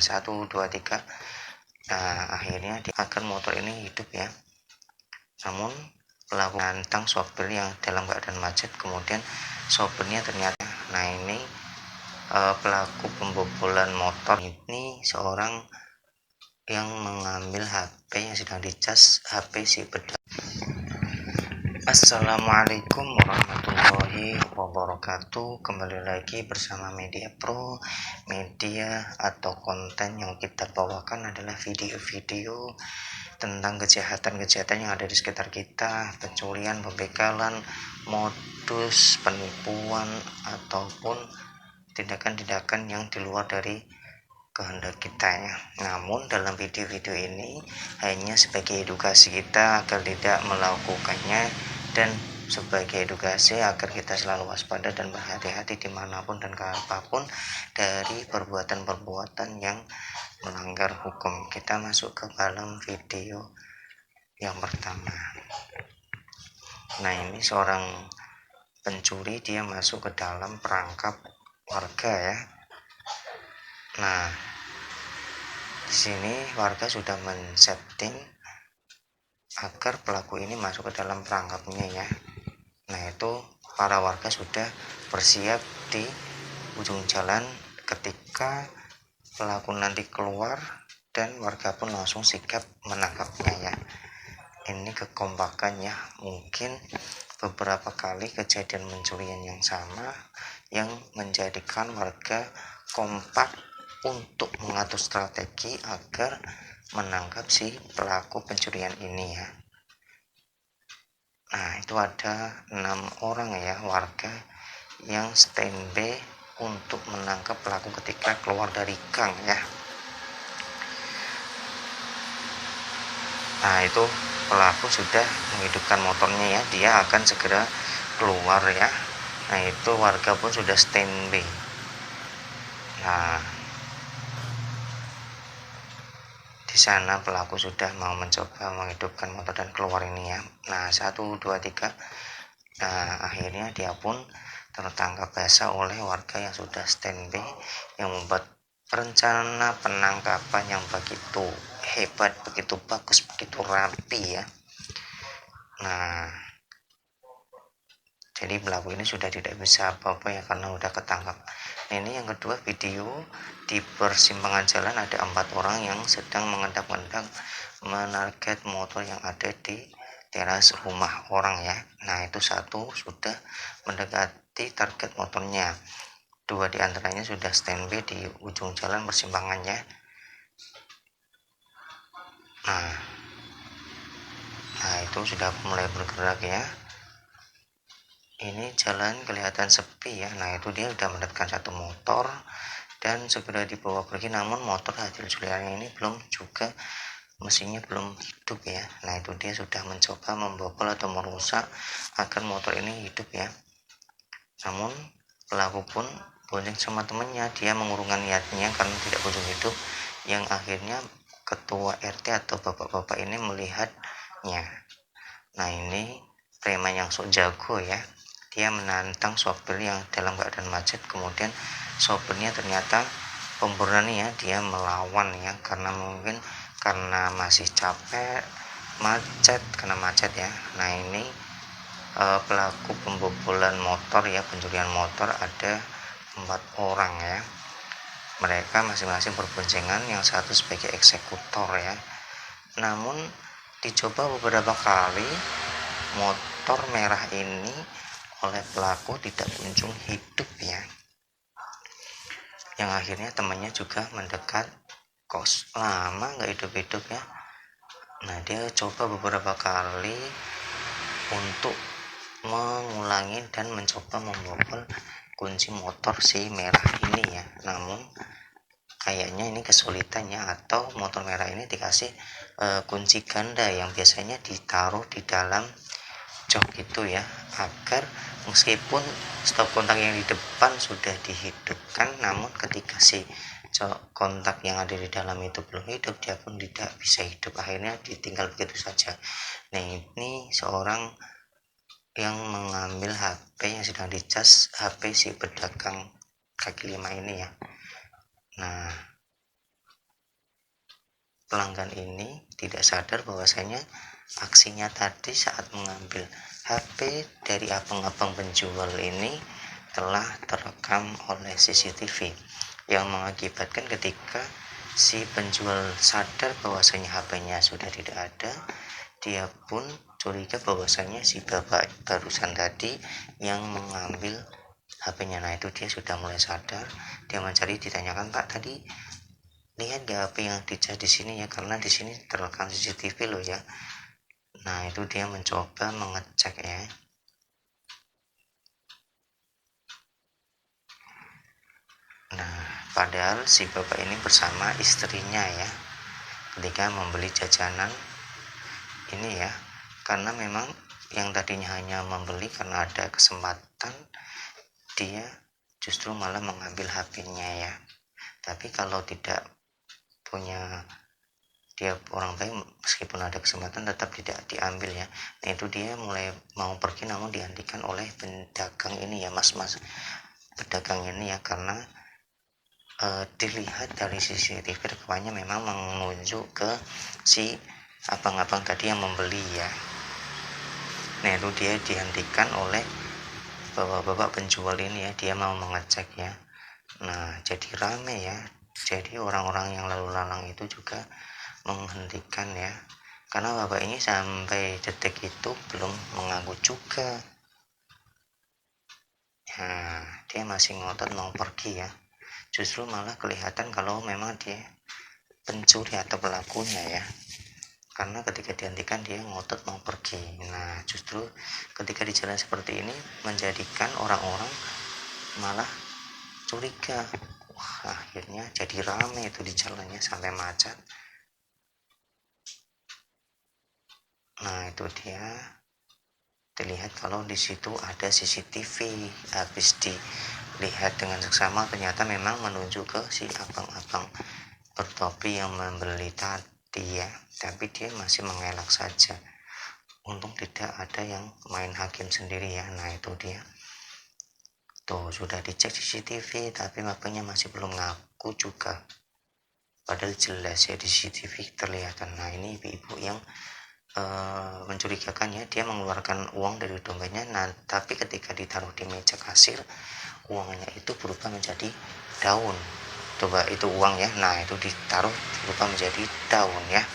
1, 2, 3. Nah, akhirnya agar motor ini hidup ya. Namun pelaku menantang sopir yang dalam keadaan macet, kemudian sopirnya ternyata, nah ini pelaku pembobolan motor ini seorang yang mengambil HP yang sedang dicas, HP si bedak. Assalamualaikum warahmatullahi wabarakatuh. Kembali lagi bersama Media Pro. Media atau konten yang kita bawakan adalah video-video tentang kejahatan-kejahatan yang ada di sekitar kita, pencurian, pembegalan, modus, penipuan, ataupun tindakan-tindakan yang di luar dari kehendak kita ya. Namun dalam video-video ini hanya sebagai edukasi kita agar tidak melakukannya, dan sebagai edukasi agar kita selalu waspada dan berhati-hati dimanapun dan kapanpun dari perbuatan-perbuatan yang melanggar hukum. Kita masuk ke dalam video yang pertama. Nah, ini seorang pencuri, dia masuk ke dalam perangkap warga ya. Nah, di sini warga sudah men-setting agar pelaku ini masuk ke dalam perangkapnya ya. Nah, itu para warga sudah bersiap di ujung jalan ketika pelaku nanti keluar, dan warga pun langsung sigap menangkapnya ya. Ini kekompakan ya. Mungkin beberapa kali kejadian pencurian yang sama yang menjadikan warga kompak untuk mengatur strategi agar menangkap si pelaku pencurian ini ya. Nah, itu ada 6 orang ya warga yang standby untuk menangkap pelaku ketika keluar dari gang ya. Nah, itu pelaku sudah menghidupkan motornya ya, dia akan segera keluar ya. Nah, itu warga pun sudah standby. Nah, di sana pelaku sudah mau mencoba menghidupkan motor dan keluar ini ya. Nah, 1, 2, 3. Nah, akhirnya dia pun tertangkap basah oleh warga yang sudah standby, yang membuat rencana penangkapan yang begitu hebat, begitu bagus, begitu rapi ya. Nah, jadi pelaku ini sudah tidak bisa apa-apa ya karena udah ketangkap. Nah, ini yang kedua, video di persimpangan jalan ada 4 orang yang sedang mengendap-endap menarget motor yang ada di teras rumah orang ya. Nah, itu satu sudah mendekati target motornya, 2 diantaranya sudah standby di ujung jalan persimpangannya. Nah, itu sudah mulai bergerak ya. Ini jalan kelihatan sepi ya. Nah, itu dia sudah mendapatkan 1 motor dan segera dibawa pergi, namun motor hasil curiannya ini belum juga, mesinnya belum hidup ya. Nah, itu dia sudah mencoba membobol atau merusak agar motor ini hidup ya. Namun pelaku pun bonceng sama temannya, dia mengurungkan niatnya karena tidak kunjung hidup, yang akhirnya ketua RT atau bapak-bapak ini melihatnya. Nah, ini preman yang sok jago ya. Dia menantang sopir yang dalam keadaan macet, kemudian sopirnya ternyata pemberani ya, dia melawan ya, karena mungkin karena masih capek karena macet ya. Nah, ini pelaku pembobolan motor ya, pencurian motor ada 4 orang ya. Mereka masing-masing berboncengan, yang satu sebagai eksekutor ya. Namun dicoba beberapa kali motor merah ini oleh pelaku tidak kunjung hidup ya. Yang akhirnya temannya juga mendekat, kos lama nggak hidup-hidup ya. Nah, dia coba beberapa kali untuk mengulangi dan mencoba membobol kunci motor si merah ini ya. Namun kayaknya ini kesulitannya, atau motor merah ini dikasih kunci ganda yang biasanya ditaruh di dalam jok itu ya, agar meskipun stop kontak yang di depan sudah dihidupkan, namun ketika si kontak yang ada di dalam itu belum hidup, dia pun tidak bisa hidup, akhirnya ditinggal begitu saja. Nah, ini seorang yang mengambil HP yang sedang dicas, HP si pedagang kaki 5 ini ya. Nah, pelanggan ini tidak sadar bahwasanya aksinya tadi saat mengambil HP dari abang-abang penjual ini telah terekam oleh CCTV, yang mengakibatkan ketika si penjual sadar bahwasanya HP-nya sudah tidak ada, dia pun curiga bahwasanya si bapak barusan tadi yang mengambil HP-nya. Nah, itu dia sudah mulai sadar, dia mencari, ditanyakan, "Pak, tadi lihat gak HP yang dicas di sini ya, karena di sini terekam CCTV loh ya." Nah, itu dia mencoba mengecek ya. Nah, padahal si bapak ini bersama istrinya ya, ketika membeli jajanan ini ya, karena memang yang tadinya hanya membeli karena ada kesempatan, dia justru malah mengambil HP-nya ya. Tapi kalau tidak punya, dia orang baik, meskipun ada kesempatan tetap tidak diambil ya. Nah, itu dia mulai mau pergi, namun dihentikan oleh pedagang ini ya, mas-mas pedagang ini ya, karena dilihat dari CCTV rekamannya memang menunjuk ke si abang-abang tadi yang membeli ya. Nah, itu dia dihentikan oleh bapak-bapak penjual ini ya, dia mau mengecek ya. Nah, jadi rame ya, jadi orang-orang yang lalu lalang itu juga menghentikan ya, karena bapak ini sampai detik itu belum mengaku juga. Nah, dia masih ngotot mau pergi ya, justru malah kelihatan kalau memang dia pencuri atau pelakunya ya, karena ketika dihentikan dia ngotot mau pergi. Nah, justru ketika di jalan seperti ini menjadikan orang-orang malah curiga. Wah, akhirnya jadi rame itu di jalannya sampai macet. Nah, itu dia dilihat kalau di situ ada CCTV. Habis dilihat dengan seksama, ternyata memang menunjuk ke si abang-abang bertopi yang membeli tadi ya, tapi dia masih mengelak saja. Untung tidak ada yang main hakim sendiri ya. Nah, itu dia tuh, sudah dicek CCTV tapi bapaknya masih belum ngaku juga, padahal jelas ya di CCTV terlihat. Nah, ini ibu-ibu yang mencurigakan ya, dia mengeluarkan uang dari dompetnya. Nah, tapi ketika ditaruh di meja kasir, uangnya itu berubah menjadi daun. Coba itu uang ya, nah itu ditaruh berubah menjadi daun ya.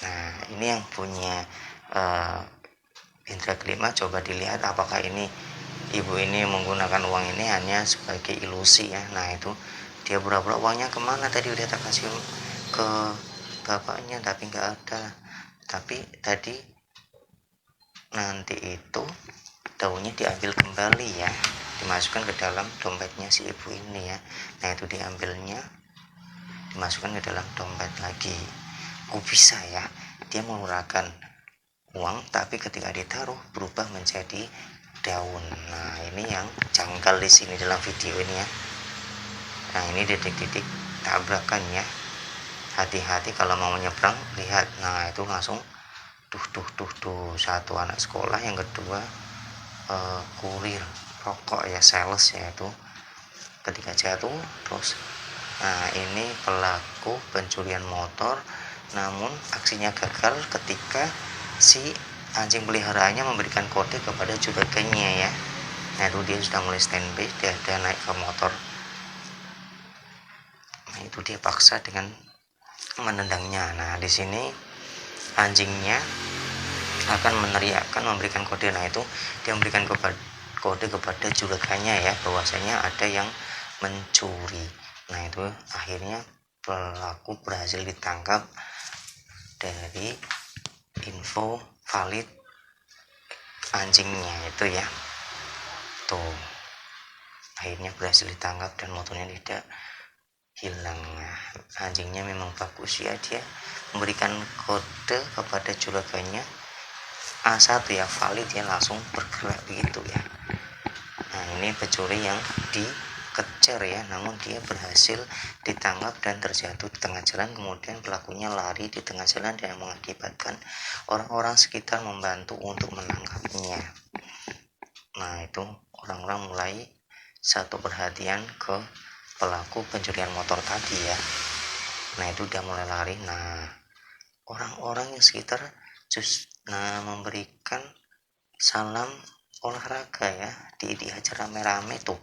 Nah, ini yang punya indra kelima, coba dilihat apakah ini ibu ini menggunakan uang ini hanya sebagai ilusi ya. Nah, itu dia pura-pura uangnya kemana, tadi udah tak kasih ke bapaknya tapi nggak ada. Tapi tadi nanti itu daunnya diambil kembali ya, dimasukkan ke dalam dompetnya si ibu ini ya. Nah, itu diambilnya dimasukkan ke dalam dompet lagi. Kok bisa ya dia menggunakan uang tapi ketika ditaruh berubah menjadi daun. Nah, ini yang janggal di sini dalam video ini ya. Nah, ini detik-detik tabrakan ya. Hati-hati kalau mau menyeberang, lihat. Nah, itu langsung tuh satu anak sekolah, yang kedua kurir rokok ya, sales ya, itu ketika jatuh terus. Nah, ini pelaku pencurian motor, namun aksinya gagal ketika si anjing peliharaannya memberikan kode kepada juragannya ya. Nah, itu dia sudah mulai standby, dia naik ke motor. Nah, itu dia paksa dengan menendangnya. Nah, di sini anjingnya akan meneriakkan, memberikan kode. Nah, itu dia memberikan kode kepada juragannya ya, bahwasanya ada yang mencuri. Nah, itu akhirnya pelaku berhasil ditangkap dari info valid anjingnya itu ya. Tuh, akhirnya berhasil ditangkap dan motornya tidak hilang. Nah, anjingnya memang bagus ya, dia memberikan kode kepada juragannya A1 ya, valid ya, langsung bergerak begitu ya. Nah, ini pencuri yang dikejar ya, namun dia berhasil ditangkap dan terjatuh di tengah jalan. Kemudian pelakunya lari di tengah jalan dan mengakibatkan orang-orang sekitar membantu untuk menangkapnya. Nah, itu orang-orang mulai satu perhatian ke pelaku pencurian motor tadi ya. Nah itu udah mulai lari. Nah orang-orang yang sekitar memberikan salam olahraga ya, dihajar rame-rame tuh.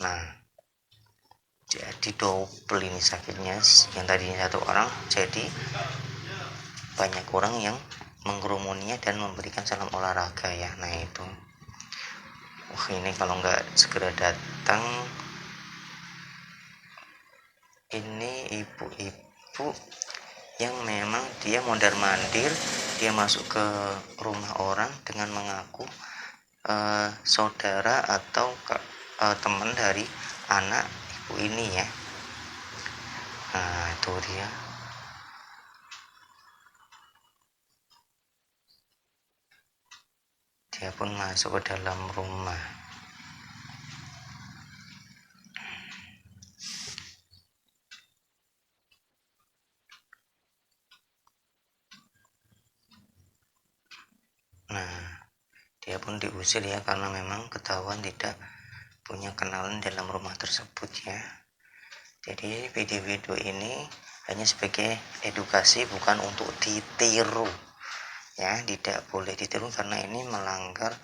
Nah jadi double ini sakitnya, yang tadinya satu orang jadi banyak orang yang mengkerumuninya dan memberikan salam olahraga ya. Nah itu ini kalau nggak segera datang, ini ibu-ibu yang memang dia mondar mandir, dia masuk ke rumah orang dengan mengaku saudara atau teman dari anak ibu ini ya. Nah itu dia pun masuk ke dalam rumah. Nah dia pun diusir ya, karena memang ketahuan tidak punya kenalan dalam rumah tersebut ya. Jadi video-video ini hanya sebagai edukasi, bukan untuk ditiru ya, tidak boleh ditiru karena ini melanggar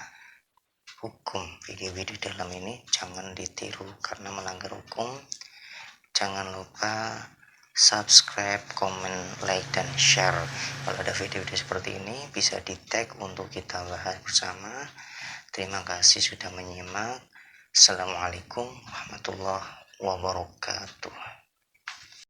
hukum. Video-video dalam ini jangan ditiru karena melanggar hukum. Jangan lupa subscribe, comment, like, dan share. Kalau ada video-video seperti ini bisa di tag untuk kita bahas bersama. Terima kasih sudah menyimak. Assalamualaikum warahmatullahi wabarakatuh.